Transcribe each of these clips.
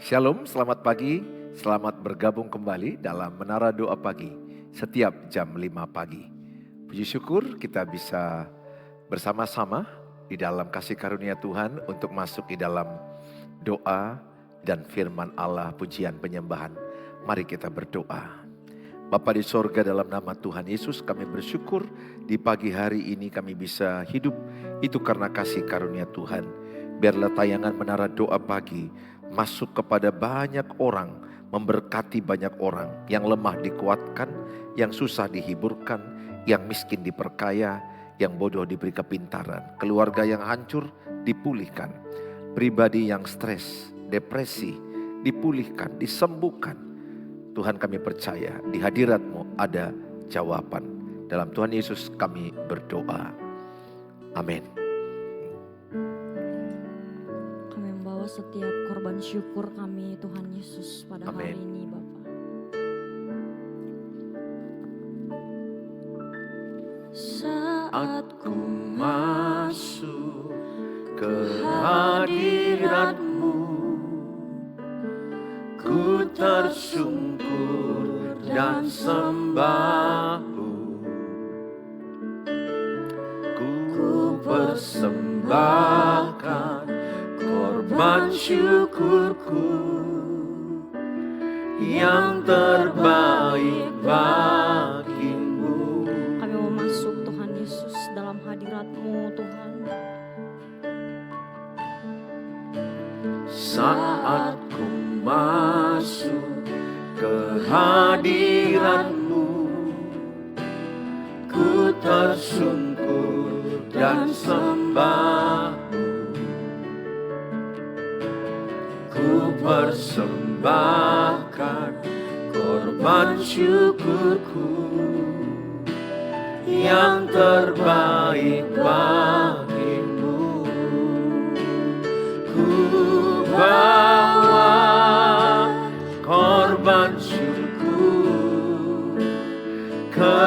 Shalom, selamat pagi, selamat bergabung kembali dalam Menara Doa Pagi setiap jam 5 pagi. Puji syukur kita bisa bersama-sama di dalam kasih karunia Tuhan untuk masuk di dalam doa dan firman Allah, pujian penyembahan. Mari kita berdoa. Bapa di sorga, dalam nama Tuhan Yesus kami bersyukur di pagi hari ini kami bisa hidup, itu karena kasih karunia Tuhan. Biarlah tayangan Menara Doa Pagi masuk kepada banyak orang, memberkati banyak orang, yang lemah dikuatkan, yang susah dihiburkan, yang miskin diperkaya, yang bodoh diberi kepintaran, keluarga yang hancur dipulihkan, pribadi yang stres, depresi dipulihkan, disembuhkan. Tuhan, kami percaya di hadirat-Mu ada jawaban. Dalam Tuhan Yesus kami berdoa. Amin. Kami membawa setiap korban syukur kami Tuhan Yesus pada hari ini Bapa. Saat ku masuk ke hadirat-Mu, ku tersungkur dan sembahmu, ku persembahkan korban syukurku yang terbaik bagimu. Kami mau masuk Tuhan Yesus dalam hadirat-Mu Tuhan. Saat ku masuk ke hadirat-Mu, ku tersungkur dan sembahmu, ku persembahkan korban syukurku yang terbaik bagimu. Ku bawa korban syukur ke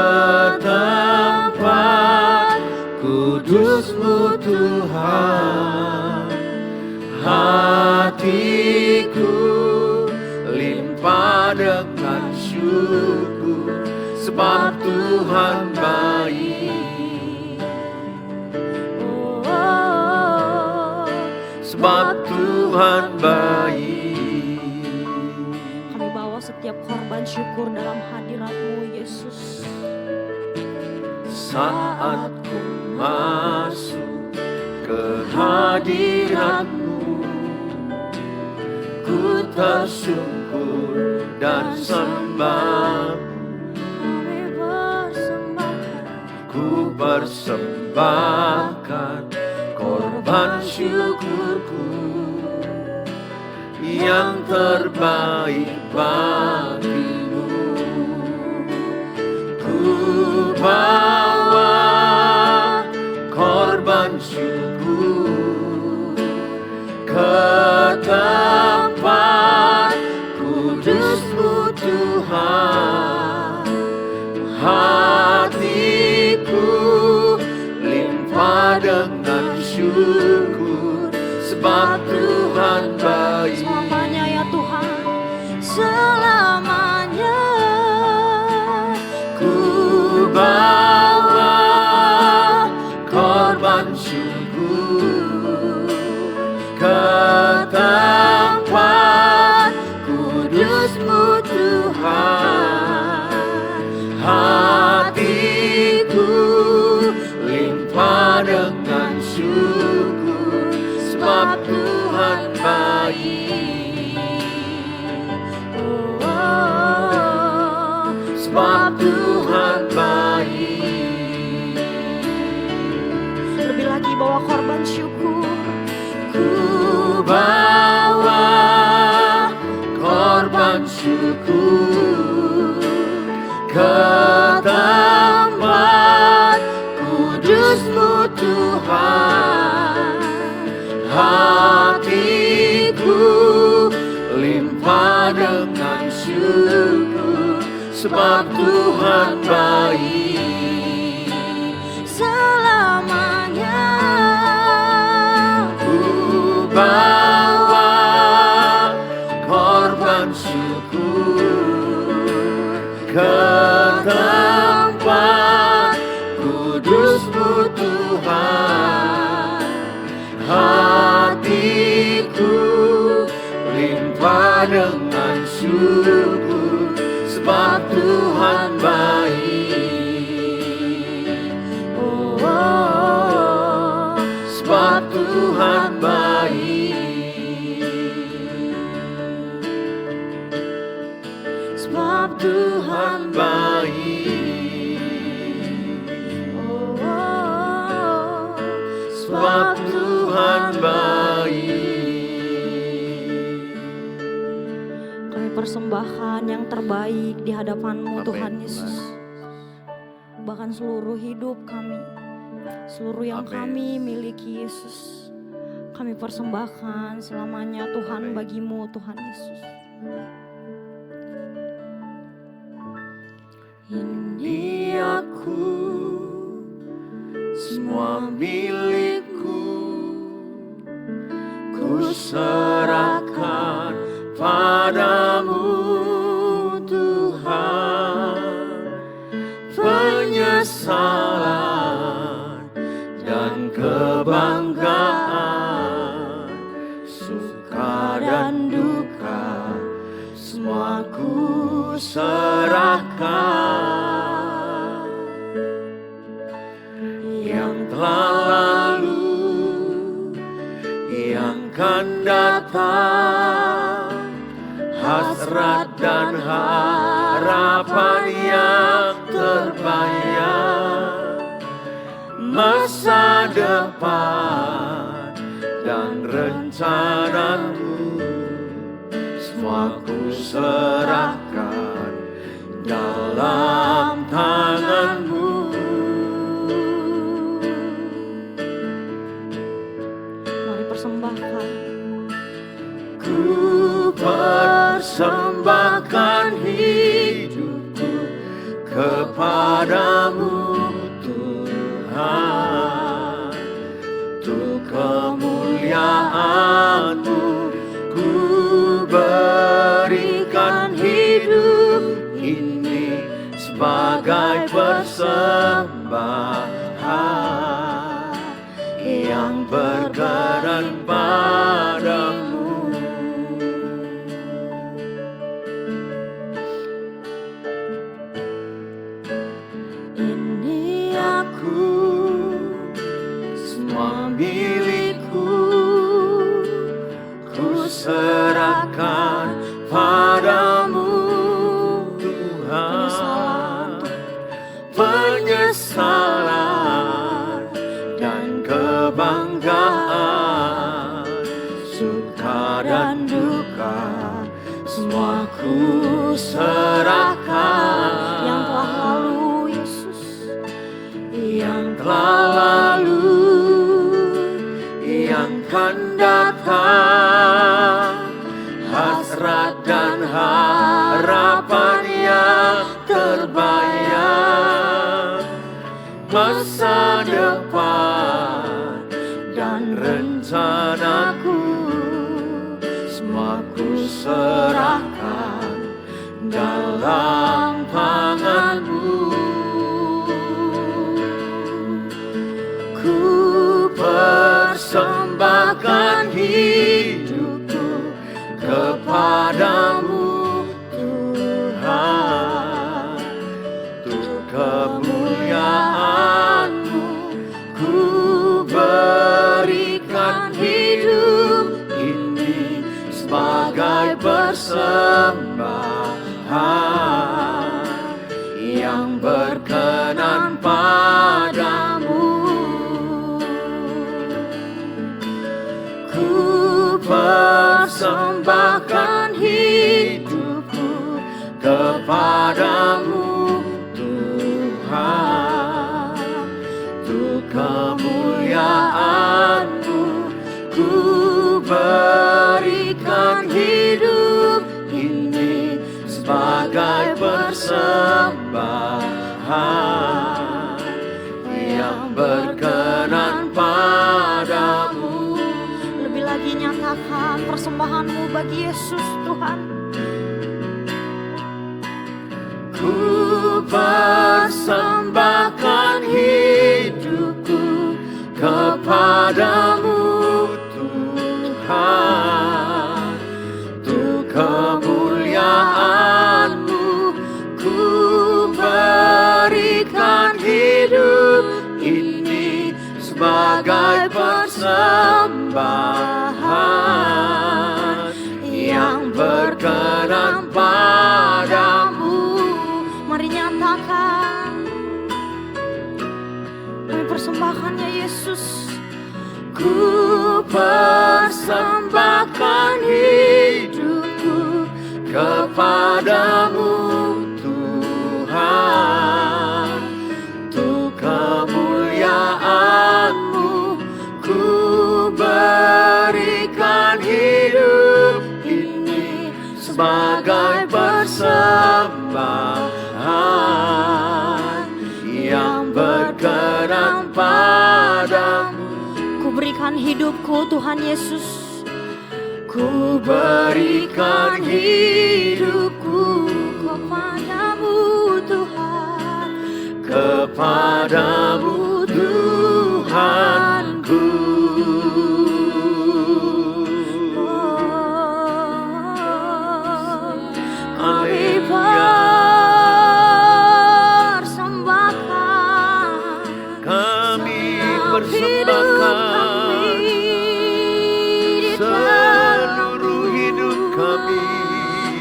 tempat kudus-Mu Tuhan. Hatiku limpah dengan syukur, sebab Tuhan baik. Sebab Tuhan baik. Kami bawa setiap korban syukur dalam hadirat-Mu Yesus. Saat ku masuk ke hadirat-Mu, ku tersungkur dan sembah. Ku persembahkan korban syukurku yang terbaik bagimu. Ku bawa korban syukur ke tempat kudus-Mu Tuhan. Hatiku limpah dengan syukur, sebab Tuhan baik. Selamanya ya Tuhan, selamanya. Ku bawa korban syukur ke tempat kudus-Mu Tuhan. Hatiku limpah dengan syukur, sebab Tuhan baik. Sebab Tuhan baik. Lebih lagi bawa korban syukur. Ku bawa korban syukur ke tempat kudus-Mu Tuhan. Hatiku limpah dengan syukur, sebab Tuhan baik. Selamanya Ku bawa dengan syukur, sebab Tuhan baik. Oh, oh, Sebab Tuhan baik. sebab Tuhan baik. Oh, oh, Sebab Tuhan baik. Kami persembahkan yang terbaik di hadapan-Mu, Amin, Tuhan Yesus. Tuhan. Bahkan seluruh hidup kami, seluruh yang Amin. kami miliki Yesus, kami persembahkan selamanya Tuhan Amin. bagi-Mu, Tuhan Yesus. Ini aku, Semua milikku, ku serahkan padamu Tuhan. Penyesalan dan kebanggaan, suka dan duka, semua ku serahkan. Yang telah lalu, yang akan datang, hasrat dan harapan yang terbayang, masa depan dan rencanaku, semua ku serahkan dalam tangan-Mu. mari persembahkan. Ku persembahkan hidupku kepadamu Tuhan, untuk kemuliaan-Mu ku berikan hidup ini sebagai persembahan yang berkenan padamu. Ini aku, Semua milikku, ku serahkan padamu Tuhan. Penyesalan dan kebanggaan, suka dan duka, semua ku serahkan. yang telah lalu Yesus, Yang telah lalu, yang akan datang, hasrat dan harapan yang terbayang, masa depan dan rencanaku, semua ku serahkan dalam tangan-Mu. Ku persembahkan hidupku kepadamu Tuhan, untuk kemuliaan-Mu ku berikan hidup ini sebagai persembahan yang berkenan padamu. Ku persembahkan hidupku kepadamu Tuhan, untuk kemuliaan-Mu ku berikan hidup ini sebagai persembahan yang berkenan padamu. lebih lagi nyatakan persembahan-Mu bagi Yesus Tuhan. Ku persembahkan hidupku kepadamu Tuhan, untuk kepadamu Tuhan, untuk kemuliaan-Mu ku berikan hidup ini sebagai persembahan yang berkenan padamu. Ku berikan hidupku Tuhan Yesus. Ku berikan hidupku Kepadamu Tuhan, kepadamu Tuhanku. Kami persembahkan, Kami hidup persembahkan kami di seluruh hidup kami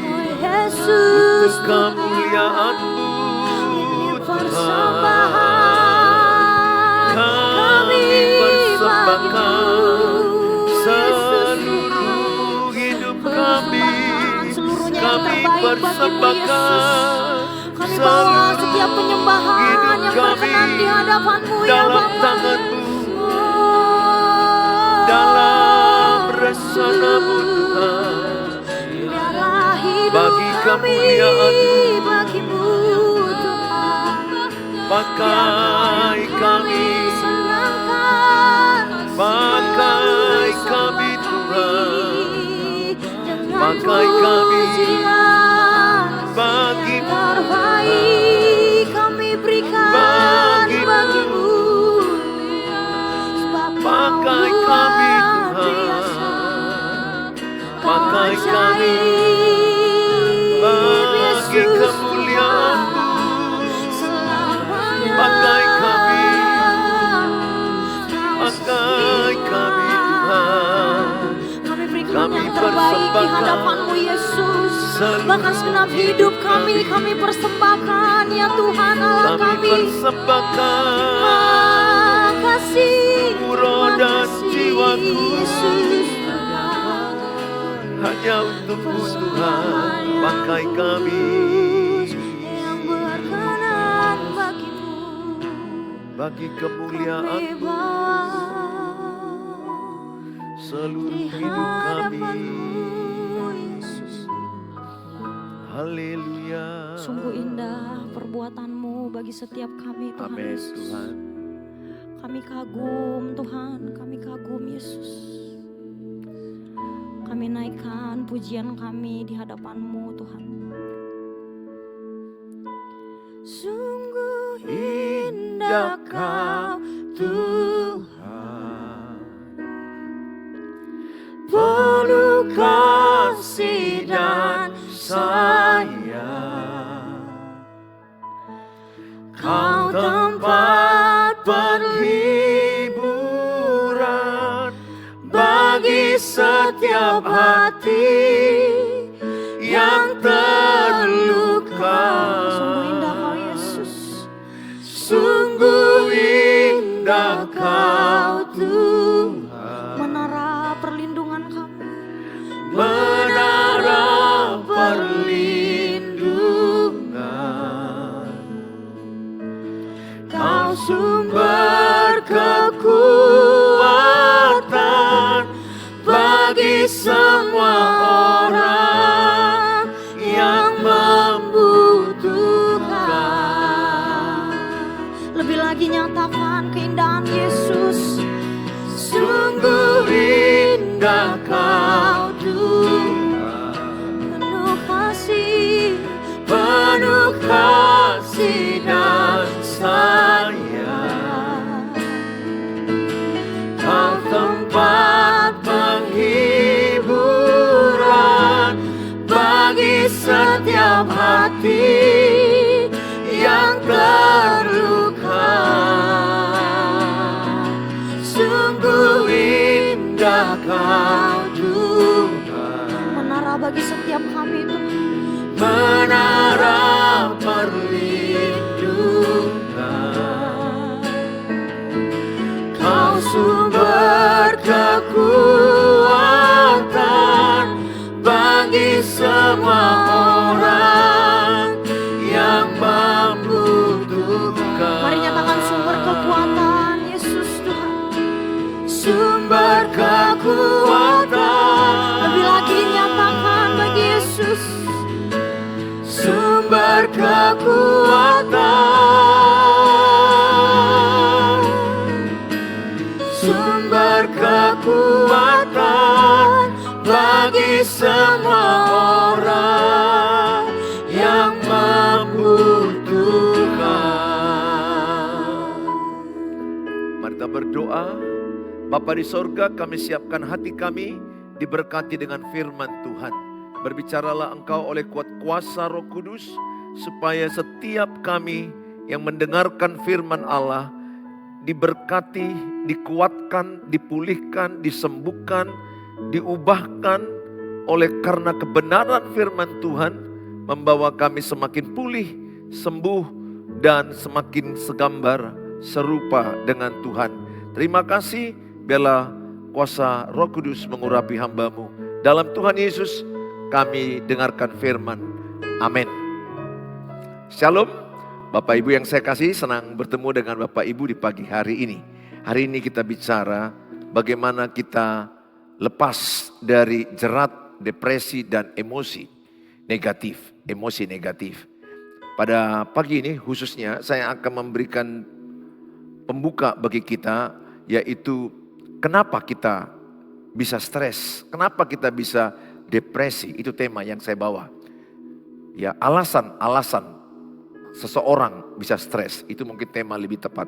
Oh Yesus, untuk kemuliaan-Mu Tuhan. Kami persembahkan seluruh hidup kami. seluruhnya yang Kami terbaik bagimu persembahkan Yesus. Kami bawa setiap penyembahan yang berkenan di hadapan-Mu ya dalam Bapa. tangan-Mu, Oh, dalam rencana-Mu Tuhan. biarlah hidup Bagi kami kemuliaan-Mu, bagimu Tuhan. pakai kami, senangkan, pakai kami Tuhan, dengan pakai kami pujian bagimu terbaik kami berikan bagimu. Sebab pakai Kau kami luar Tuhan, biasa, pakai Kau kami ajaib, bagi Yesus kemuliaan-Mu, selamanya. pakai kami, Kau pakai kami Tuhan. Kami berikan Kami yang terbaik di persembahkan hadapan-Mu Yesus. seluruh Bahkan segenap hidup kami persembahkan ya Tuhan Allah Kami kami. persembahkan Makasih, roh dan makasih jiwaku Yesus. hanya untuk-Mu Tuhan. Pakai kami Yang berkenan bagimu. bagi Kami kemuliaan-Mu bawa seluruh di hidup kami. hadapan-Mu Yesus. Haleluya. Sungguh indah perbuatan-Mu bagi setiap kami Tuhan Amin Yesus. Tuhan. Kami kagum Tuhan, kami kagum Yesus. Kami naikkan pujian kami di hadapan-Mu Tuhan. Sungguh indah Kau Tuhan, penuh kasih dan sayang. Kau tempat penghiburan bagi setiap hati yang terluka. Sungguh indah Kau Yesus. Sungguh indah Kau Tuhan, Menara perlindungan kami. menara perlindungan. Kau sumber kekuatan bagi semua orang yang membutuhkan. Lebih lagi nyatakan keindahan Yesus. Sungguh indah Kau Tuhan, Penuh kasih, penuh kasih dan sayang. Kau tempat penghiburan bagi setiap hati yang terluka. Sungguh indah Kau Tuhan, menara bagi setiap kami itu. menara perlindungan. Kau sumber kekuatan bagi semua kekuatan, sumber kekuatan bagi semua orang yang membutuhkan. Mari kita berdoa. Bapa di sorga, kami siapkan hati kami diberkati dengan firman Tuhan. Berbicaralah Engkau oleh kuat kuasa Roh Kudus, supaya setiap kami yang mendengarkan firman Allah diberkati, dikuatkan, dipulihkan, disembuhkan, diubahkan oleh karena kebenaran firman Tuhan, membawa kami semakin pulih, sembuh, dan semakin segambar serupa dengan Tuhan. Terima kasih. Biarlah kuasa Roh Kudus mengurapi hamba-Mu. Dalam Tuhan Yesus kami dengarkan firman. Amin. Shalom. Bapak Ibu yang saya kasih, senang bertemu dengan Bapak Ibu di pagi hari ini. Hari ini kita bicara bagaimana kita lepas dari jerat depresi dan emosi negatif. Emosi negatif. Pada pagi ini khususnya saya akan memberikan pembuka bagi kita, yaitu kenapa kita bisa stres, kenapa kita bisa depresi, itu tema yang saya bawa. Ya, alasan-alasan seseorang bisa stres, itu mungkin tema lebih tepat.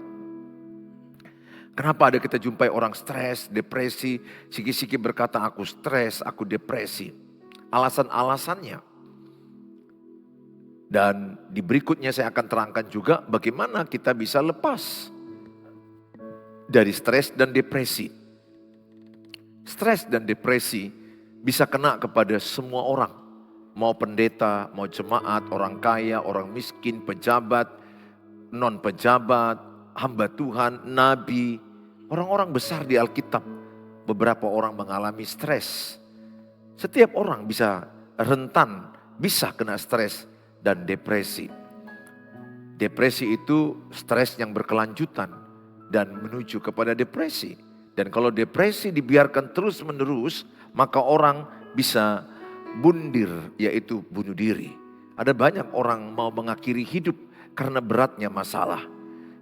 Kenapa ada kita jumpai orang stres, depresi, siki-siki berkata aku stres, aku depresi. Alasan-alasannya. Dan di berikutnya saya akan terangkan juga bagaimana kita bisa lepas dari stres dan depresi. Stres dan depresi bisa kena kepada semua orang. Mau pendeta, mau jemaat, orang kaya, orang miskin, pejabat, non pejabat, hamba Tuhan, nabi, orang-orang besar di Alkitab. Beberapa orang mengalami stres. Setiap orang bisa rentan, bisa kena stres dan depresi. Depresi itu stres yang berkelanjutan dan menuju kepada depresi. Dan kalau depresi dibiarkan terus menerus, maka orang bisa bundir, yaitu bunuh diri. Ada banyak orang mau mengakhiri hidup karena beratnya masalah.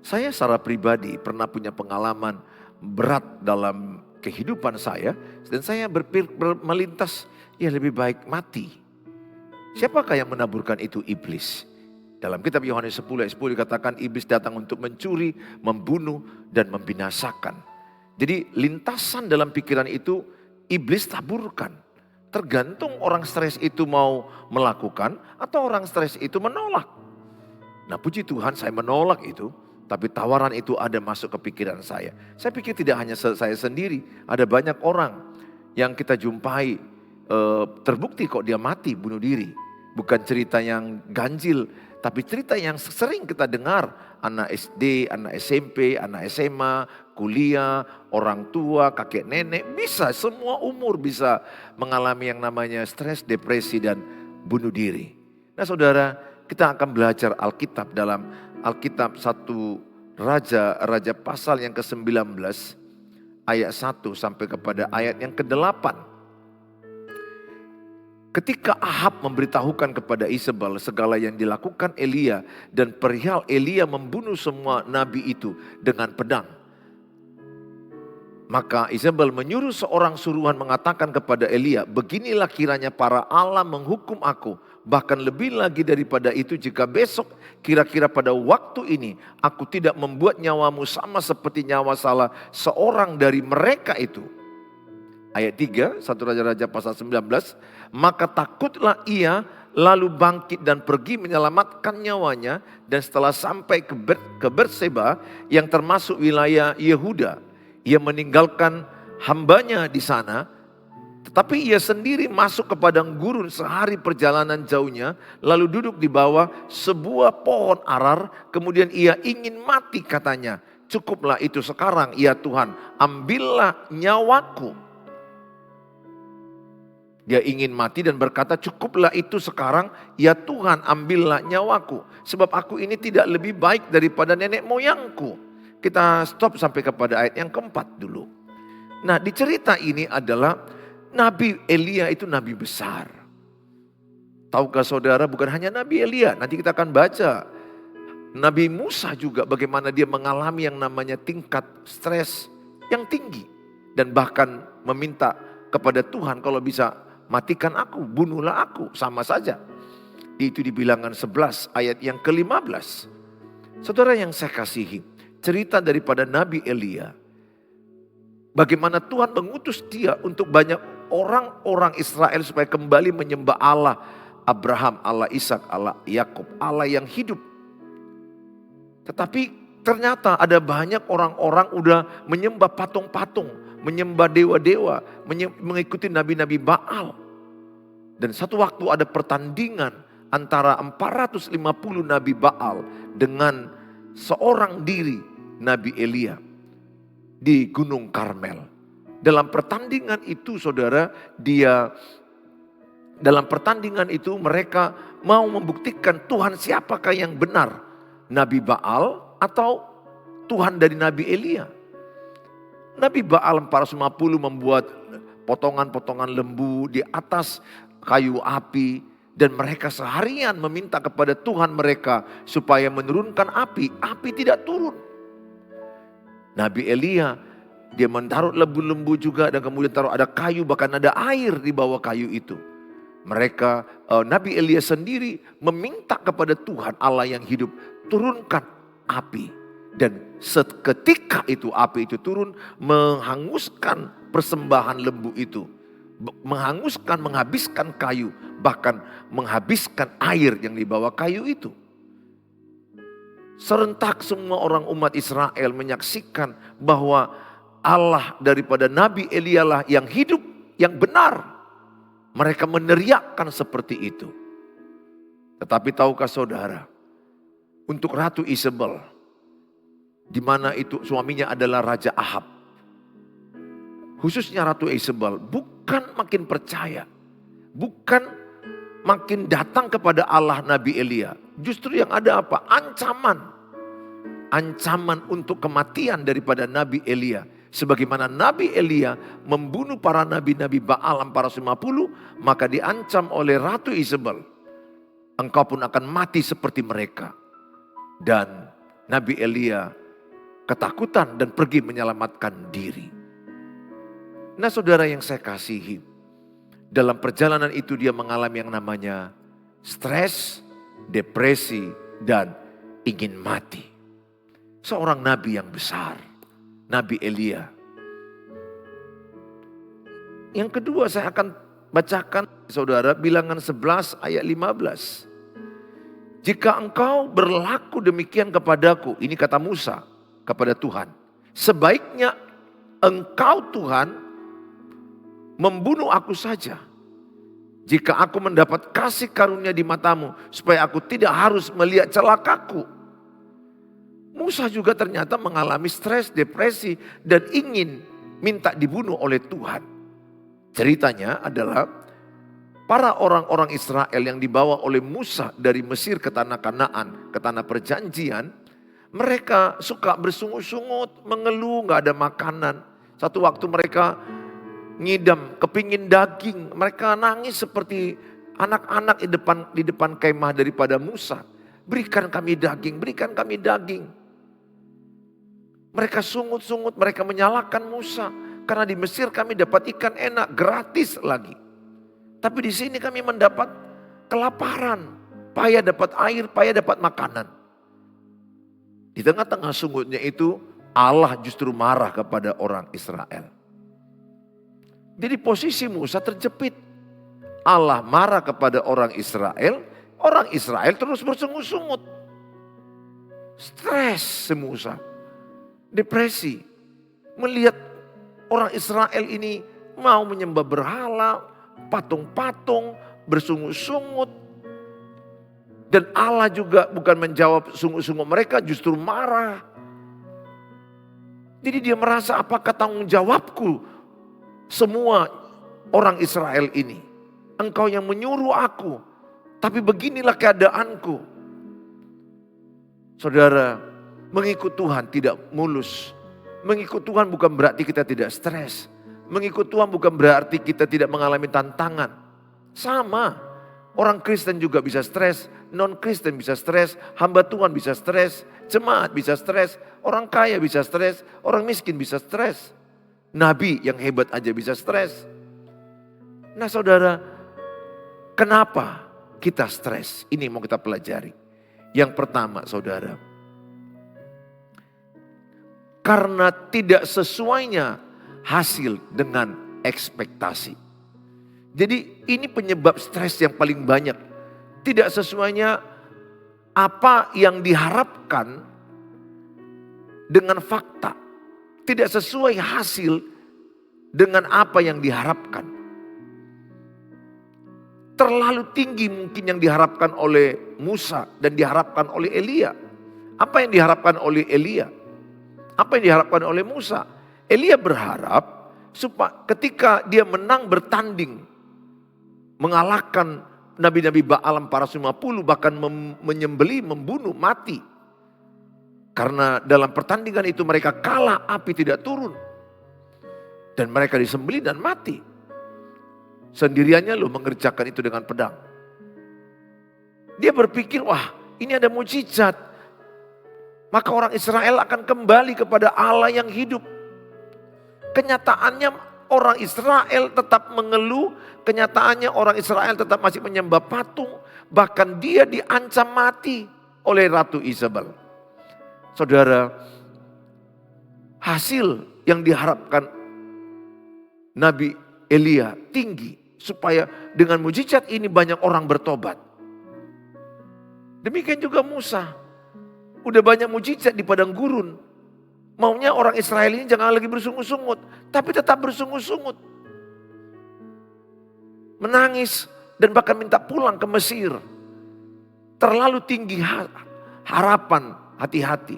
Saya secara pribadi pernah punya pengalaman berat dalam kehidupan saya. Dan saya melintas, ya lebih baik mati. Siapakah yang menaburkan itu? Iblis. Dalam kitab Yohanes 10 ayat 10 dikatakan iblis datang untuk mencuri, membunuh, dan membinasakan. Jadi lintasan dalam pikiran itu iblis taburkan. Tergantung orang stres itu mau melakukan atau orang stres itu menolak. Nah puji Tuhan saya menolak itu. Tapi tawaran itu ada masuk ke pikiran saya. Saya pikir tidak hanya saya sendiri. Ada banyak orang yang kita jumpai terbukti kok dia mati bunuh diri. Bukan cerita yang ganjil. Tapi cerita yang sering kita dengar. Anak SD, anak SMP, anak SMA, kuliah, orang tua, kakek nenek. Bisa semua umur bisa mengalami yang namanya stres, depresi dan bunuh diri. Nah saudara, kita akan belajar Alkitab dalam Alkitab 1 Raja pasal yang ke-19 ayat 1 sampai kepada ayat yang ke-8. Ketika Ahab memberitahukan kepada Isabel segala yang dilakukan Elia dan perihal Elia membunuh semua nabi itu dengan pedang. Maka Isabel menyuruh seorang suruhan mengatakan kepada Elia, beginilah kiranya para Allah menghukum aku. Bahkan lebih lagi daripada itu jika besok kira-kira pada waktu ini aku tidak membuat nyawamu sama seperti nyawa salah seorang dari mereka itu. Ayat 3, 1 Raja-Raja pasal 19, maka takutlah ia lalu bangkit dan pergi menyelamatkan nyawanya dan setelah sampai ke Berseba yang termasuk wilayah Yehuda, ia meninggalkan hambanya di sana, tetapi ia sendiri masuk ke padang gurun sehari perjalanan jauhnya, lalu duduk di bawah sebuah pohon arar, kemudian ia ingin mati katanya, cukuplah itu sekarang ya Tuhan, ambillah nyawaku. Dia ingin mati dan berkata, cukuplah itu sekarang, ya Tuhan ambillah nyawaku. Sebab aku ini tidak lebih baik daripada nenek moyangku. Kita stop sampai kepada ayat yang keempat dulu. Nah di cerita ini adalah Nabi Elia itu nabi besar. Tahukah saudara, bukan hanya Nabi Elia, nanti kita akan baca. Nabi Musa juga bagaimana dia mengalami yang namanya tingkat stres yang tinggi. Dan bahkan meminta kepada Tuhan, kalau bisa matikan aku, bunuhlah aku, sama saja. Itu di Bilangan 11 ayat yang ke-15. Saudara yang saya kasihi, cerita daripada Nabi Elia. Bagaimana Tuhan mengutus dia untuk banyak orang-orang Israel supaya kembali menyembah Allah Abraham, Allah Ishak, Allah Yakub, Allah yang hidup. Tetapi ternyata ada banyak orang-orang udah menyembah patung-patung, menyembah dewa-dewa, mengikuti nabi-nabi Baal. Dan satu waktu ada pertandingan antara 450 nabi Baal dengan seorang diri Nabi Elia di Gunung Karmel. Dalam pertandingan itu saudara, dalam pertandingan itu mereka mau membuktikan Tuhan siapakah yang benar. Nabi Baal atau Tuhan dari Nabi Elia. Nabi Baal 450 membuat potongan-potongan lembu di atas kayu api. Dan mereka seharian meminta kepada Tuhan mereka supaya menurunkan api. Api tidak turun. Nabi Elia, dia menaruh lembu-lembu juga dan kemudian taruh ada kayu, bahkan ada air di bawah kayu itu. Nabi Elia sendiri meminta kepada Tuhan Allah yang hidup, turunkan api. Dan seketika itu api itu turun menghanguskan persembahan lembu itu. Menghanguskan, menghabiskan kayu, bahkan menghabiskan air yang di bawah kayu itu. Serentak semua orang umat Israel menyaksikan bahwa Allah daripada Nabi Elia lah yang hidup, yang benar. Mereka meneriakkan seperti itu. Tetapi tahukah saudara, untuk Ratu Isabel, di mana itu suaminya adalah Raja Ahab. Khususnya Ratu Isabel bukan makin percaya, bukan makin datang kepada Allah Nabi Elia. Justru yang ada apa? Ancaman. Ancaman untuk kematian daripada Nabi Elia. Sebagaimana Nabi Elia membunuh para nabi-nabi Baal 450, maka diancam oleh Ratu Isabel. Engkau pun akan mati seperti mereka. Dan Nabi Elia ketakutan dan pergi menyelamatkan diri. Nah saudara yang saya kasihi, dalam perjalanan itu dia mengalami yang namanya stres, depresi, dan ingin mati. Seorang nabi yang besar, Nabi Elia. Yang kedua saya akan bacakan saudara Bilangan 11 ayat 15. Jika engkau berlaku demikian kepadaku, ini kata Musa kepada Tuhan. Sebaiknya engkau Tuhan membunuh aku saja. Jika aku mendapat kasih karunia di matamu, supaya aku tidak harus melihat celakaku. Musa juga ternyata mengalami stres, depresi, dan ingin minta dibunuh oleh Tuhan. Ceritanya adalah para orang-orang Israel yang dibawa oleh Musa dari Mesir ke tanah Kanaan, ke tanah perjanjian. Mereka suka bersungut-sungut, mengeluh, gak ada makanan. Satu waktu mereka ngidam, kepingin daging. Mereka nangis seperti anak-anak di depan kemah daripada Musa. Berikan kami daging, berikan kami daging. Mereka sungut-sungut, mereka menyalahkan Musa. Karena di Mesir kami dapat ikan enak, gratis lagi. Tapi di sini kami mendapat kelaparan. Payah dapat air, payah dapat makanan. Di tengah-tengah sungutnya itu, Allah justru marah kepada orang Israel. Jadi posisi Musa terjepit. Allah marah kepada orang Israel terus bersungut-sungut. Stres Musa. Depresi. Melihat orang Israel ini mau menyembah berhala, patung-patung, bersungut-sungut. Dan Allah juga bukan menjawab sungut-sungut mereka, justru marah. Jadi dia merasa, apakah tanggung jawabku semua orang Israel ini? Engkau yang menyuruh aku, tapi beginilah keadaanku. Saudara, mengikut Tuhan tidak mulus. Mengikut Tuhan bukan berarti kita tidak stres. Mengikut Tuhan bukan berarti kita tidak mengalami tantangan. Sama. Orang Kristen juga bisa stres, non-Kristen bisa stres, hamba Tuhan bisa stres, jemaat bisa stres, orang kaya bisa stres, orang miskin bisa stres. Nabi yang hebat aja bisa stres. Nah saudara, kenapa kita stres? Ini mau kita pelajari. Yang pertama saudara, karena tidak sesuainya hasil dengan ekspektasi. Jadi ini penyebab stres yang paling banyak. Tidak sesuainya apa yang diharapkan dengan fakta. Tidak sesuai hasil dengan apa yang diharapkan. Terlalu tinggi mungkin yang diharapkan oleh Musa dan diharapkan oleh Elia. Apa yang diharapkan oleh Elia? Apa yang diharapkan oleh Musa? Elia berharap supaya ketika dia menang bertanding, mengalahkan nabi-nabi Baal 450, bahkan menyembeli, membunuh, mati. Karena dalam pertandingan itu mereka kalah, api tidak turun. Dan mereka disembeli dan mati. Sendiriannya loh mengerjakan itu dengan pedang. Dia berpikir, wah ini ada mujizat. Maka orang Israel akan kembali kepada Allah yang hidup. Kenyataannya orang Israel tetap mengeluh. Kenyataannya orang Israel tetap masih menyembah patung. Bahkan dia diancam mati oleh Ratu Isabel. Saudara, hasil yang diharapkan Nabi Elia tinggi. Supaya dengan mujizat ini banyak orang bertobat. Demikian juga Musa. Udah banyak mujizat di padang gurun. Maunya orang Israel ini jangan lagi bersungut-sungut. Tapi tetap bersungut-sungut. Menangis dan bahkan minta pulang ke Mesir. Terlalu tinggi harapan, hati-hati.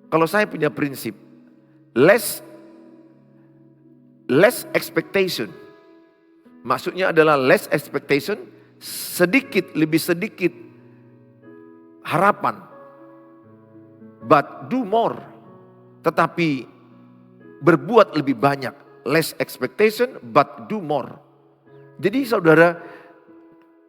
Kalau saya punya prinsip, less expectation. Maksudnya adalah less expectation, lebih sedikit harapan. But do more. Tetapi berbuat lebih banyak. Less expectation but do more. Jadi saudara,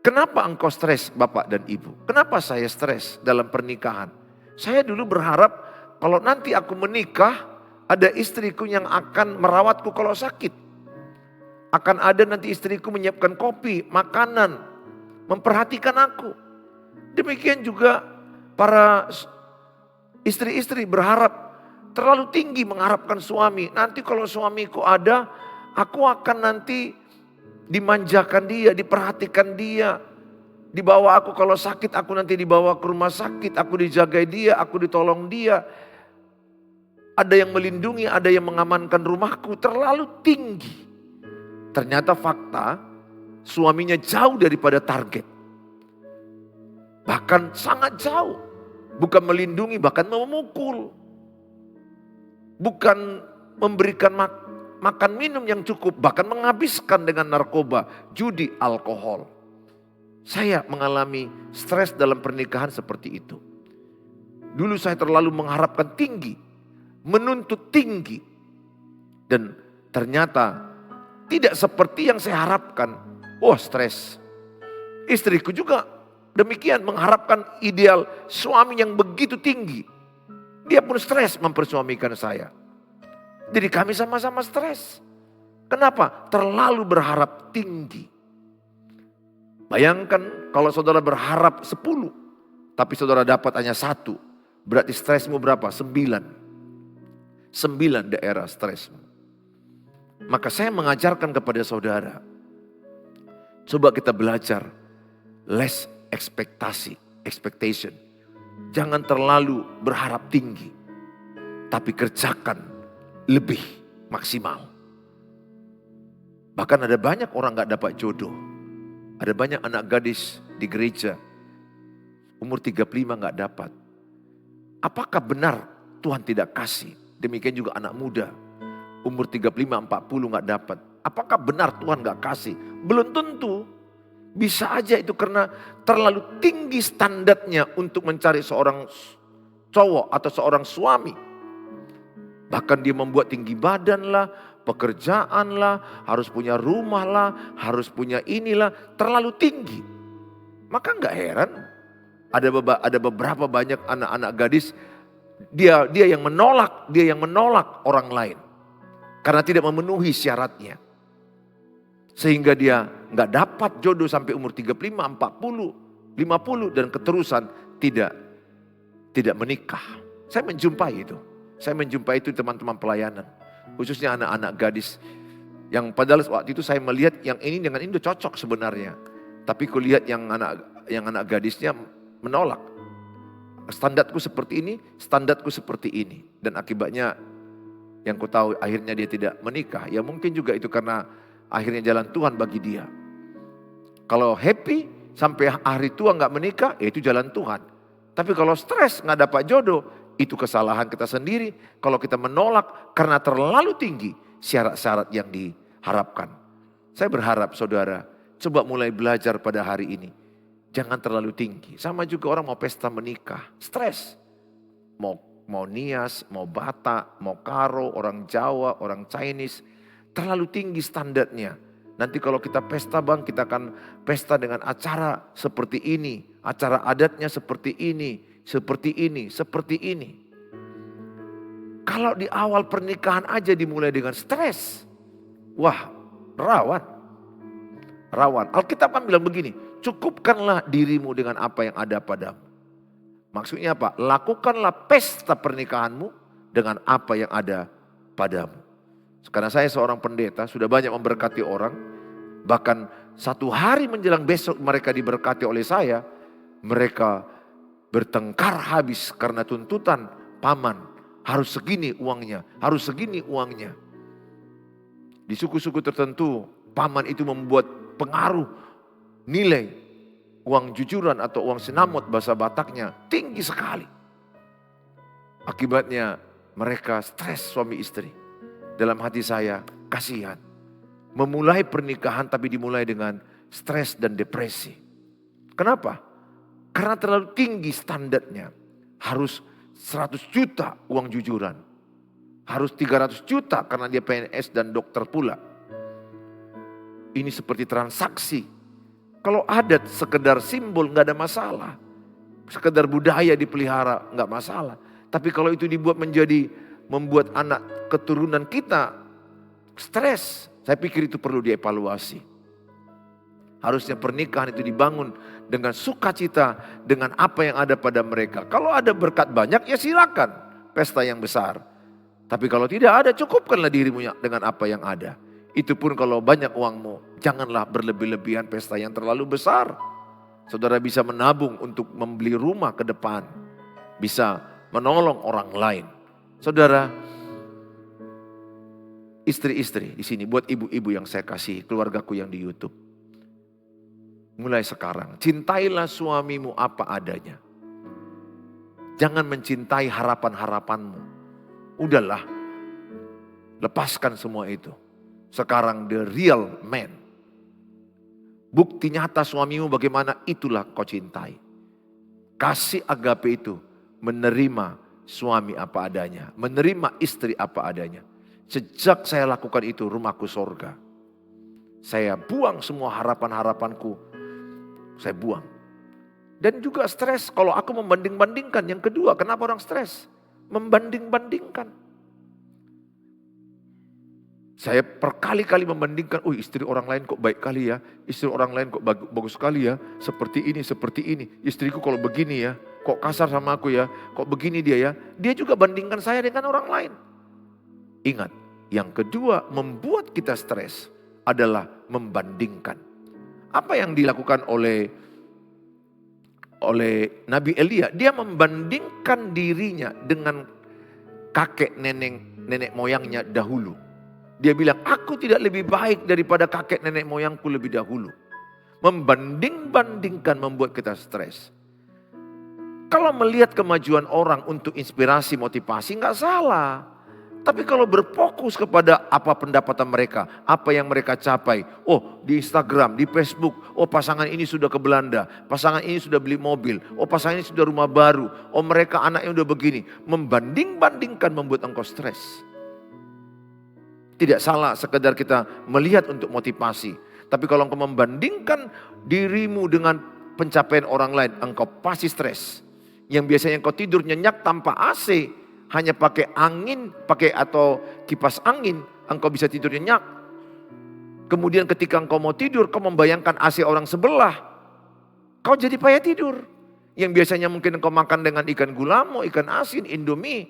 kenapa engkau stres Bapak dan Ibu? Kenapa saya stres dalam pernikahan? Saya dulu berharap kalau nanti aku menikah, ada istriku yang akan merawatku kalau sakit. Akan ada nanti istriku menyiapkan kopi, makanan, memperhatikan aku. Demikian juga para istri-istri berharap, terlalu tinggi mengharapkan suami. Nanti kalau suamiku ada, aku akan nanti dimanjakan dia, diperhatikan dia. Dibawa aku kalau sakit, aku nanti dibawa ke rumah sakit, aku dijagai dia, aku ditolong dia. Ada yang melindungi, ada yang mengamankan rumahku, terlalu tinggi. Ternyata fakta, suaminya jauh daripada target. Bahkan sangat jauh. Bukan melindungi, bahkan memukul. Bukan memberikan makan minum yang cukup, bahkan menghabiskan dengan narkoba, judi, alkohol. Saya mengalami stres dalam pernikahan seperti itu. Dulu saya terlalu mengharapkan tinggi, menuntut tinggi. Dan ternyata tidak seperti yang saya harapkan. Oh, stres. Istriku juga demikian, mengharapkan ideal suami yang begitu tinggi. Dia pun stres mempersuamikan saya. Jadi kami sama-sama stres. Kenapa? Terlalu berharap tinggi. Bayangkan kalau saudara berharap 10, tapi saudara dapat hanya 1. Berarti stresmu berapa? 9 daerah stresmu. Maka saya mengajarkan kepada saudara, coba kita belajar less expectation. Jangan terlalu berharap tinggi, tapi kerjakan lebih maksimal. Bahkan ada banyak orang gak dapat jodoh. Ada banyak anak gadis di gereja, umur 35 gak dapat. Apakah benar Tuhan tidak kasih? Demikian juga anak muda. Umur 35-40 gak dapat. Apakah benar Tuhan gak kasih? Belum tentu. Bisa aja itu karena terlalu tinggi standarnya untuk mencari seorang cowok atau seorang suami. Bahkan dia membuat tinggi badan lah, pekerjaan lah, harus punya rumah lah, harus punya inilah. Terlalu tinggi. Maka nggak heran ada beberapa banyak anak-anak gadis dia yang menolak orang lain karena tidak memenuhi syaratnya. Sehingga dia nggak dapat jodoh sampai umur 35, 40, 50 dan keterusan tidak menikah. Saya menjumpai itu teman-teman pelayanan, khususnya anak-anak gadis yang padahal waktu itu saya melihat yang ini dengan ini udah cocok sebenarnya. Tapi kulihat yang anak gadisnya menolak. Standarku seperti ini, standarku seperti ini. Dan akibatnya yang ku tahu akhirnya dia tidak menikah. Ya mungkin juga itu karena akhirnya jalan Tuhan bagi dia. Kalau happy sampai hari tua nggak menikah, ya itu jalan Tuhan. Tapi kalau stres nggak dapat jodoh, itu kesalahan kita sendiri. Kalau kita menolak karena terlalu tinggi syarat-syarat yang diharapkan. Saya berharap saudara coba mulai belajar pada hari ini. Jangan terlalu tinggi. Sama juga orang mau pesta menikah, stres. Mau Nias, mau Batak, mau Karo, orang Jawa, orang Chinese. Terlalu tinggi standarnya. Nanti kalau kita pesta bang, kita akan pesta dengan acara seperti ini. Acara adatnya seperti ini, seperti ini, seperti ini. Kalau di awal pernikahan aja dimulai dengan stres. Wah, rawan. Alkitab kan bilang begini, cukupkanlah dirimu dengan apa yang ada padamu. Maksudnya apa? Lakukanlah pesta pernikahanmu dengan apa yang ada padamu. Karena saya seorang pendeta, sudah banyak memberkati orang. Bahkan satu hari menjelang besok mereka diberkati oleh saya. Mereka bertengkar habis karena tuntutan paman. Harus segini uangnya, harus segini uangnya. Di suku-suku tertentu, paman itu membuat pengaruh nilai uang jujuran atau uang sinamot bahasa Bataknya tinggi sekali. Akibatnya mereka stres suami istri. Dalam hati saya kasihan. Memulai pernikahan tapi dimulai dengan stres dan depresi. Kenapa? Karena terlalu tinggi standarnya. Harus 100 juta uang jujuran. Harus 300 juta karena dia PNS dan dokter pula. Ini seperti transaksi. Kalau adat sekedar simbol nggak ada masalah. Sekedar budaya dipelihara nggak masalah. Tapi kalau itu membuat anak keturunan kita stres. Saya pikir itu perlu dievaluasi. Harusnya pernikahan itu dibangun dengan sukacita, dengan apa yang ada pada mereka. Kalau ada berkat banyak ya silakan pesta yang besar. Tapi kalau tidak ada cukupkanlah dirimu dengan apa yang ada. Itu pun kalau banyak uangmu, janganlah berlebih-lebihan pesta yang terlalu besar. Saudara bisa menabung untuk membeli rumah ke depan. Bisa menolong orang lain. Saudara, istri-istri di sini, buat ibu-ibu yang saya kasih, keluargaku yang di YouTube. Mulai sekarang, cintailah suamimu apa adanya. Jangan mencintai harapan-harapanmu. Udahlah, lepaskan semua itu. Sekarang the real man. Bukti nyata suamimu bagaimana itulah kau cintai. Kasih agape itu menerima suami apa adanya. Menerima istri apa adanya. Sejak saya lakukan itu rumahku sorga. Saya buang semua harapan-harapanku. Saya buang. Dan juga stres kalau aku membanding-bandingkan. Yang kedua kenapa orang stres? Membanding-bandingkan. Saya berkali-kali membandingkan, istri orang lain kok baik kali ya, istri orang lain kok bagus sekali ya, seperti ini, istriku kalau begini ya, kok kasar sama aku ya, kok begini dia ya. Dia juga bandingkan saya dengan orang lain. Ingat, yang kedua membuat kita stres adalah membandingkan. Apa yang dilakukan oleh Nabi Elia? Dia membandingkan dirinya dengan kakek nenek moyangnya dahulu. Dia bilang, aku tidak lebih baik daripada kakek nenek moyangku lebih dahulu. Membanding-bandingkan membuat kita stres. Kalau melihat kemajuan orang untuk inspirasi, motivasi, nggak salah. Tapi kalau berfokus kepada apa pendapatan mereka, apa yang mereka capai. Di Instagram, di Facebook, pasangan ini sudah ke Belanda, pasangan ini sudah beli mobil, pasangan ini sudah rumah baru, mereka anaknya udah begini. Membanding-bandingkan membuat engkau stres. Tidak salah sekedar kita melihat untuk motivasi. Tapi kalau engkau membandingkan dirimu dengan pencapaian orang lain, engkau pasti stres. Yang biasanya engkau tidur nyenyak tanpa AC, hanya pakai angin, atau kipas angin, engkau bisa tidur nyenyak. Kemudian ketika engkau mau tidur, kau membayangkan AC orang sebelah, kau jadi payah tidur. Yang biasanya mungkin engkau makan dengan ikan gulamo, ikan asin, Indomie,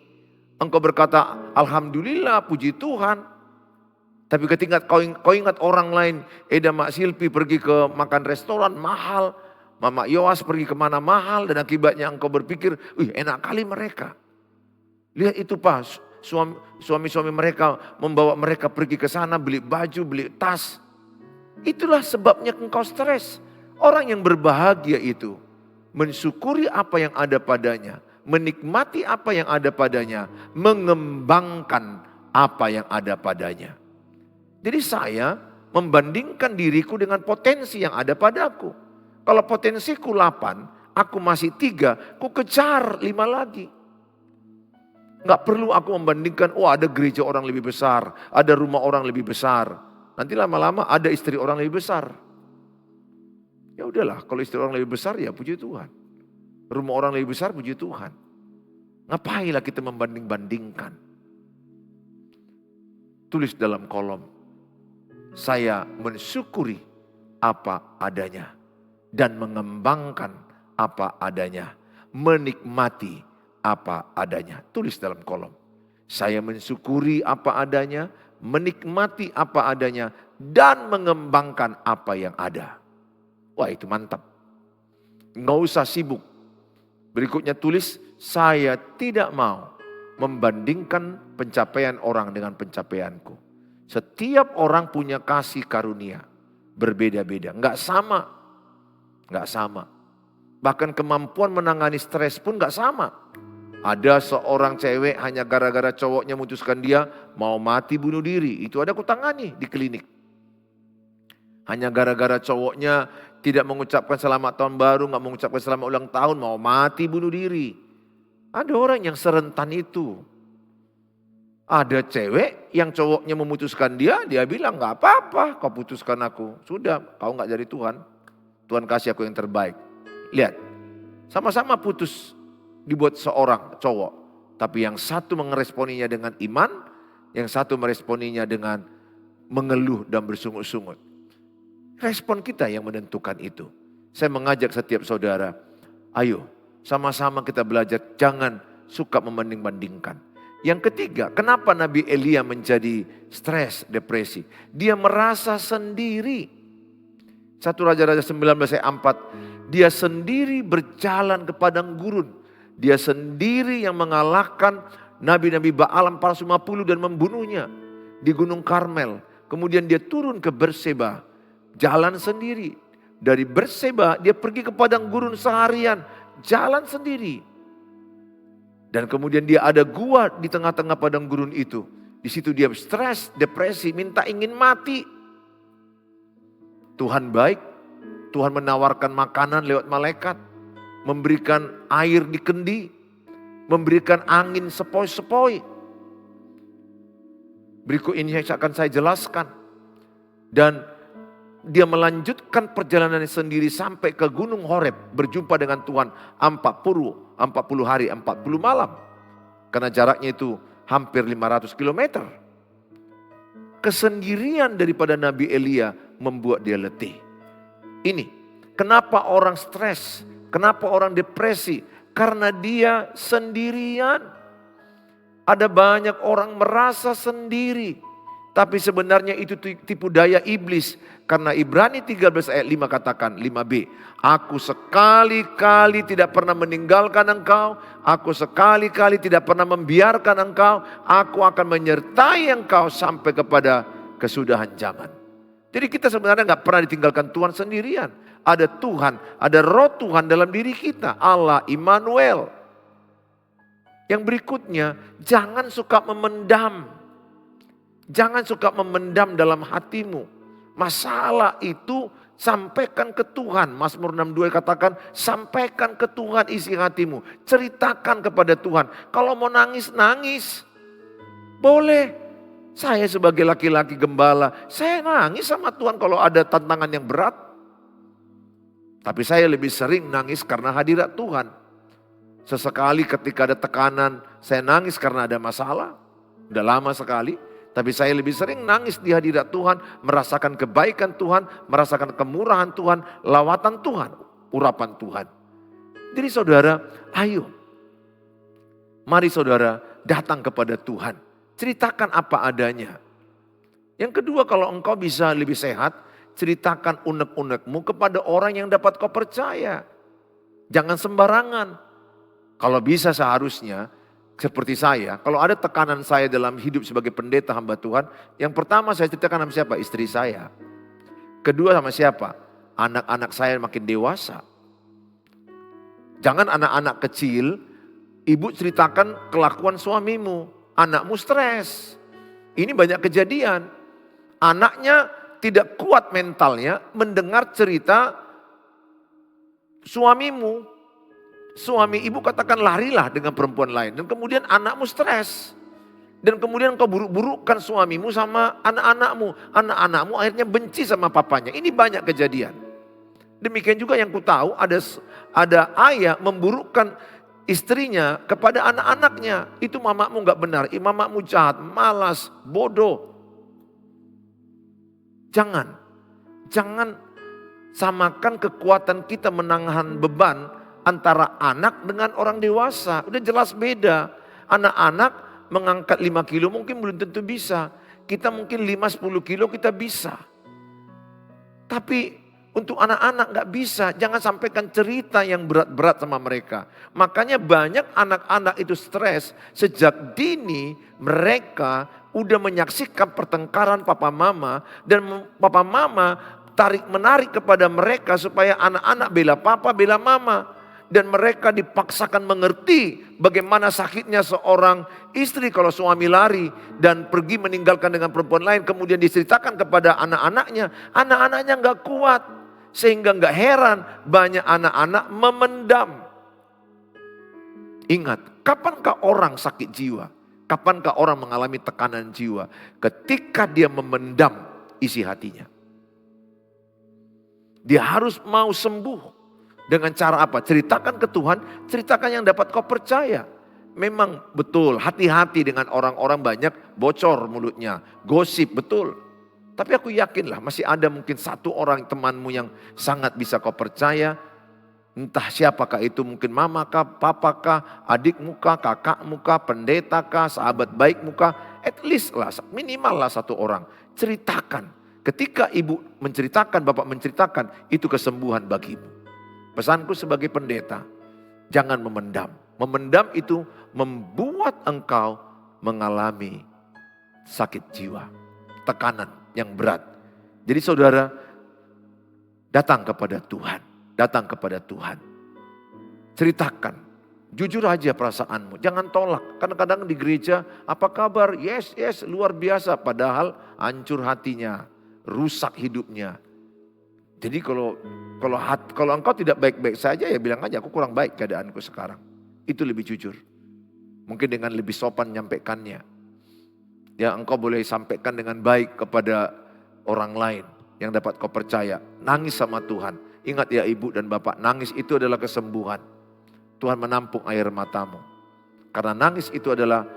engkau berkata, Alhamdulillah, puji Tuhan. Tapi ketika kau ingat orang lain, Eda Mak Silpi pergi ke makan restoran mahal, Mama Yoas pergi kemana mahal, dan akibatnya engkau berpikir, enak kali mereka. Lihat itu Pak, suami-suami mereka membawa mereka pergi ke sana, beli baju, beli tas. Itulah sebabnya engkau stres. Orang yang berbahagia itu mensyukuri apa yang ada padanya, menikmati apa yang ada padanya, mengembangkan apa yang ada padanya. Jadi saya membandingkan diriku dengan potensi yang ada padaku. Kalau potensiku 8, aku masih 3, ku kejar 5 lagi. Gak perlu aku membandingkan, ada gereja orang lebih besar, ada rumah orang lebih besar. Nanti lama-lama ada istri orang lebih besar. Ya udahlah, kalau istri orang lebih besar ya puji Tuhan. Rumah orang lebih besar puji Tuhan. Ngapainlah kita membanding-bandingkan. Tulis dalam kolom, saya mensyukuri apa adanya dan mengembangkan apa adanya, menikmati apa adanya. Tulis dalam kolom, saya mensyukuri apa adanya, menikmati apa adanya, dan mengembangkan apa yang ada. Wah, itu mantap. Nggak usah sibuk. Berikutnya tulis, saya tidak mau membandingkan pencapaian orang dengan pencapaianku. Setiap orang punya kasih karunia, berbeda-beda, nggak sama. Nggak sama. Bahkan kemampuan menangani stres pun nggak sama. Ada seorang cewek hanya gara-gara cowoknya memutuskan dia mau mati bunuh diri. Itu ada kutangani di klinik. Hanya gara-gara cowoknya tidak mengucapkan selamat tahun baru, nggak mengucapkan selamat ulang tahun, mau mati bunuh diri. Ada orang yang serentan itu. Ada cewek yang cowoknya memutuskan dia bilang nggak apa-apa, kau putuskan aku. Sudah, kau nggak dari Tuhan. Tuhan kasih aku yang terbaik. Lihat, sama-sama putus dibuat seorang cowok. Tapi yang satu meresponinya dengan iman, yang satu meresponinya dengan mengeluh dan bersungut-sungut. Respon kita yang menentukan itu. Saya mengajak setiap saudara, ayo sama-sama kita belajar jangan suka membanding-bandingkan. Yang ketiga, kenapa Nabi Elia menjadi stres, depresi? Dia merasa sendiri. 1 Raja-Raja 19 ayat 4, dia sendiri berjalan ke padang gurun. Dia sendiri yang mengalahkan nabi-nabi Baal 450 dan membunuhnya di Gunung Karmel. Kemudian dia turun ke Berseba, jalan sendiri. Dari Berseba dia pergi ke padang gurun seharian, jalan sendiri. Dan kemudian dia ada gua di tengah-tengah padang gurun itu. Di situ dia stres, depresi, minta ingin mati. Tuhan baik, Tuhan menawarkan makanan lewat malaikat, memberikan air di kendi, memberikan angin sepoi-sepoi. Berikut ini akan saya jelaskan. Dan dia melanjutkan perjalanannya sendiri sampai ke Gunung Horeb, berjumpa dengan Tuhan 40 hari 40 malam. Karena jaraknya itu hampir 500 km. Kesendirian daripada Nabi Elia membuat dia letih. Ini kenapa orang stres, kenapa orang depresi? Karena dia sendirian. Ada banyak orang merasa sendiri. Tapi sebenarnya itu tipu daya iblis. Karena Ibrani 13 ayat 5 katakan, 5b. Aku sekali-kali tidak pernah meninggalkan engkau. Aku sekali-kali tidak pernah membiarkan engkau. Aku akan menyertai engkau sampai kepada kesudahan zaman. Jadi kita sebenarnya gak pernah ditinggalkan Tuhan sendirian. Ada Tuhan, ada roh Tuhan dalam diri kita. Allah Immanuel. Yang berikutnya, jangan suka memendam. Jangan suka memendam dalam hatimu. Masalah itu sampaikan ke Tuhan. Mazmur 62 katakan, sampaikan ke Tuhan isi hatimu. Ceritakan kepada Tuhan. Kalau mau nangis, nangis. Boleh. Saya sebagai laki-laki gembala, saya nangis sama Tuhan kalau ada tantangan yang berat. Tapi saya lebih sering nangis karena hadirat Tuhan. Sesekali ketika ada tekanan, saya nangis karena ada masalah. Udah lama sekali. Tapi saya lebih sering nangis di hadirat Tuhan, merasakan kebaikan Tuhan, merasakan kemurahan Tuhan, lawatan Tuhan, urapan Tuhan. Jadi saudara, ayo. Mari saudara datang kepada Tuhan. Ceritakan apa adanya. Yang kedua, kalau engkau bisa lebih sehat, ceritakan unek-unekmu kepada orang yang dapat kau percaya. Jangan sembarangan. Kalau bisa seharusnya, seperti saya, kalau ada tekanan saya dalam hidup sebagai pendeta hamba Tuhan, yang pertama saya ceritakan sama siapa? Istri saya. Kedua sama siapa? Anak-anak saya makin dewasa. Jangan anak-anak kecil, ibu ceritakan kelakuan suamimu, anakmu stres. Ini banyak kejadian. Anaknya tidak kuat mentalnya mendengar cerita suamimu. Suami ibu katakan larilah dengan perempuan lain. Dan kemudian anakmu stres. Dan kemudian kau buruk-burukkan suamimu sama anak-anakmu. Anak-anakmu akhirnya benci sama papanya. Ini banyak kejadian. Demikian juga yang ku tahu ada ayah memburukkan istrinya kepada anak-anaknya. Itu mamamu gak benar. Mamamu jahat, malas, bodoh. Jangan samakan kekuatan kita menahan beban antara anak dengan orang dewasa. Udah jelas beda. Anak-anak mengangkat 5 kilo mungkin belum tentu bisa. Kita mungkin 5-10 kilo kita bisa. Tapi untuk anak-anak gak bisa. Jangan sampaikan cerita yang berat-berat sama mereka. Makanya banyak anak-anak itu stres. Sejak dini mereka udah menyaksikan pertengkaran papa mama. Dan papa mama tarik-menarik kepada mereka supaya anak-anak bela papa, bela mama. Dan mereka dipaksakan mengerti bagaimana sakitnya seorang istri kalau suami lari dan pergi meninggalkan dengan perempuan lain. Kemudian diceritakan kepada anak-anaknya. Anak-anaknya gak kuat. Sehingga gak heran banyak anak-anak memendam. Ingat, kapankah orang sakit jiwa? Kapankah orang mengalami tekanan jiwa? Ketika dia memendam isi hatinya. Dia harus mau sembuh. Dengan cara apa? Ceritakan ke Tuhan, ceritakan yang dapat kau percaya. Memang betul, hati-hati dengan orang-orang banyak bocor mulutnya, gosip, betul. Tapi aku yakinlah masih ada mungkin satu orang temanmu yang sangat bisa kau percaya. Entah siapakah itu, mungkin mama kah, papa kah, adikmu kah, kakakmu kah, pendeta kah, sahabat baikmu kah. At least lah, minimal lah satu orang. Ceritakan. Ketika ibu menceritakan, bapak menceritakan, itu kesembuhan bagimu. Pesanku sebagai pendeta, jangan memendam. Memendam itu membuat engkau mengalami sakit jiwa, tekanan yang berat. Jadi saudara, datang kepada Tuhan, datang kepada Tuhan. Ceritakan, jujur aja perasaanmu, jangan tolak. Kadang-kadang di gereja, apa kabar? Yes, luar biasa. Padahal hancur hatinya, rusak hidupnya. Jadi kalau engkau tidak baik-baik saja, ya bilang aja aku kurang baik keadaanku sekarang. Itu lebih jujur. Mungkin dengan lebih sopan menyampaikannya. Ya engkau boleh sampaikan dengan baik kepada orang lain yang dapat kau percaya. Nangis sama Tuhan. Ingat ya ibu dan bapak, nangis itu adalah kesembuhan. Tuhan menampung air matamu. Karena nangis itu adalah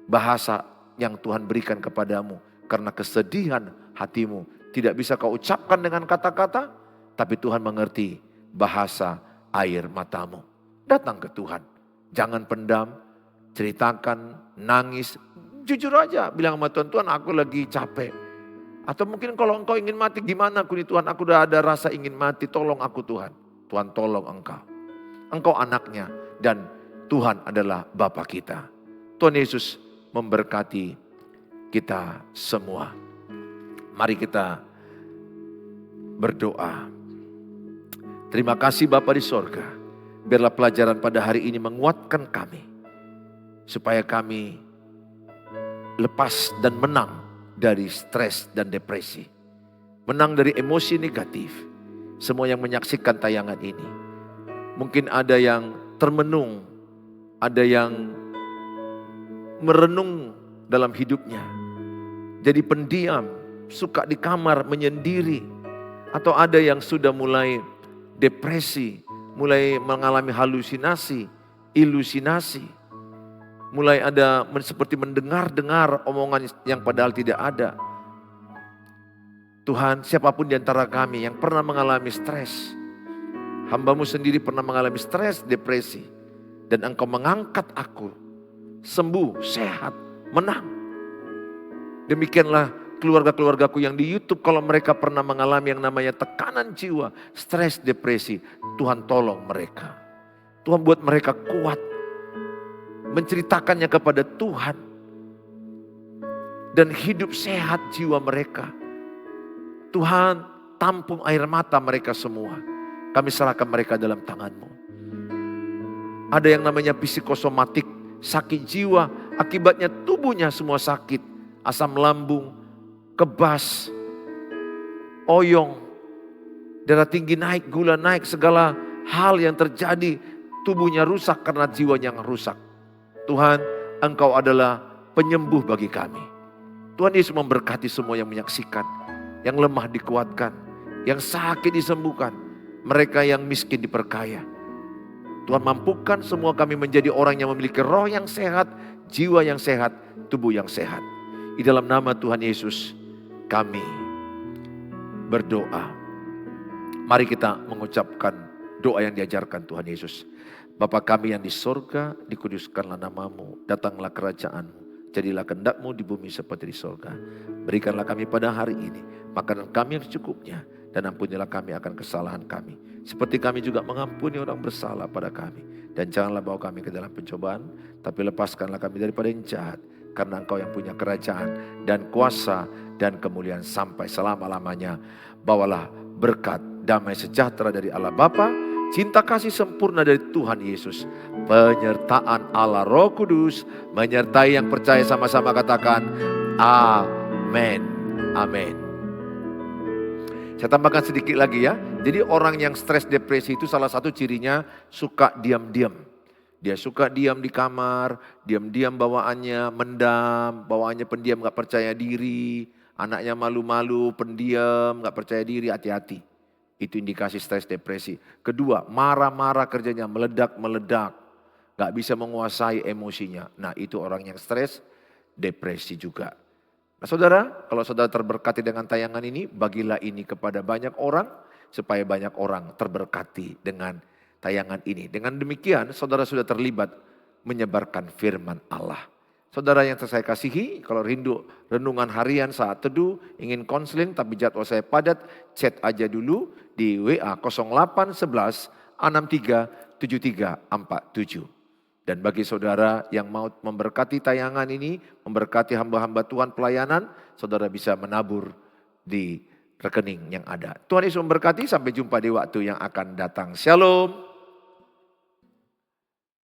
bahasa yang Tuhan berikan kepadamu. Karena kesedihan hatimu tidak bisa kau ucapkan dengan kata-kata, tapi Tuhan mengerti bahasa air matamu. Datang ke Tuhan, jangan pendam, ceritakan, nangis, jujur aja, bilang sama Tuhan, Tuhan aku lagi capek. Atau mungkin kalau engkau ingin mati, gimana aku nih Tuhan, aku udah ada rasa ingin mati, tolong aku Tuhan. Tuhan tolong engkau. Engkau anaknya dan Tuhan adalah Bapa kita. Tuhan Yesus memberkati kita semua. Mari kita berdoa. Terima kasih Bapa di sorga. Biarlah pelajaran pada hari ini menguatkan kami. Supaya kami lepas dan menang dari stres dan depresi. Menang dari emosi negatif. Semua yang menyaksikan tayangan ini. Mungkin ada yang termenung. Ada yang merenung dalam hidupnya. Jadi pendiam. Suka di kamar menyendiri. Atau ada yang sudah mulai depresi, mulai mengalami halusinasi, ilusinasi. Mulai ada seperti mendengar-dengar omongan yang padahal tidak ada. Tuhan, siapapun di antara kami yang pernah mengalami stres, hamba-Mu sendiri pernah mengalami stres, depresi, dan Engkau mengangkat aku, sembuh, sehat, menang. Demikianlah keluarga-keluargaku yang di YouTube, kalau mereka pernah mengalami yang namanya tekanan jiwa, stres, depresi, Tuhan tolong mereka. Tuhan buat mereka kuat, menceritakannya kepada Tuhan, dan hidup sehat jiwa mereka. Tuhan, tampung air mata mereka semua. Kami serahkan mereka dalam tangan-Mu. Ada yang namanya psikosomatik, sakit jiwa, akibatnya tubuhnya semua sakit. Asam lambung, kebas, oyong, darah tinggi naik, gula naik, segala hal yang terjadi. Tubuhnya rusak karena jiwanya yang rusak. Tuhan, Engkau adalah penyembuh bagi kami. Tuhan Yesus memberkati semua yang menyaksikan. Yang lemah dikuatkan, yang sakit disembuhkan, mereka yang miskin diperkaya. Tuhan, mampukan semua kami menjadi orang yang memiliki roh yang sehat, jiwa yang sehat, tubuh yang sehat. Di dalam nama Tuhan Yesus kami berdoa. Mari kita mengucapkan doa yang diajarkan Tuhan Yesus. Bapa kami yang di sorga, dikuduskanlah namamu, datanglah kerajaan-Mu, jadilah kehendak-Mu di bumi seperti di sorga. Berikanlah kami pada hari ini makanan kami yang secukupnya, dan ampunilah kami akan kesalahan kami, seperti kami juga mengampuni orang bersalah pada kami. Dan janganlah bawa kami ke dalam pencobaan, tapi lepaskanlah kami daripada yang jahat, karena Engkau yang punya kerajaan dan kuasa dan kemuliaan sampai selama-lamanya. Bawalah berkat, damai sejahtera dari Allah Bapa, cinta kasih sempurna dari Tuhan Yesus, penyertaan Allah Roh Kudus, menyertai yang percaya. Sama-sama katakan amin. Amin. Saya tambahkan sedikit lagi ya. Jadi orang yang stres depresi itu salah satu cirinya suka diam-diam. Dia suka diam di kamar, diam-diam bawaannya, mendam, bawaannya pendiam, gak percaya diri. Anaknya malu-malu, pendiam, gak percaya diri, hati-hati. Itu indikasi stres depresi. Kedua, marah-marah kerjanya, meledak-meledak. Gak bisa menguasai emosinya. Nah, itu orang yang stres depresi juga. Nah, saudara, kalau saudara terberkati dengan tayangan ini, bagilah ini kepada banyak orang, supaya banyak orang terberkati dengan tayangan ini. Dengan demikian, saudara sudah terlibat menyebarkan firman Allah. Saudara yang saya kasihi, kalau rindu renungan harian saat teduh, ingin konseling tapi jadwal saya padat, chat aja dulu di WA 0811 63 73 47. Dan bagi saudara yang mau memberkati tayangan ini, memberkati hamba-hamba Tuhan pelayanan, saudara bisa menabur di rekening yang ada. Tuhan Yesus memberkati, sampai jumpa di waktu yang akan datang. Shalom.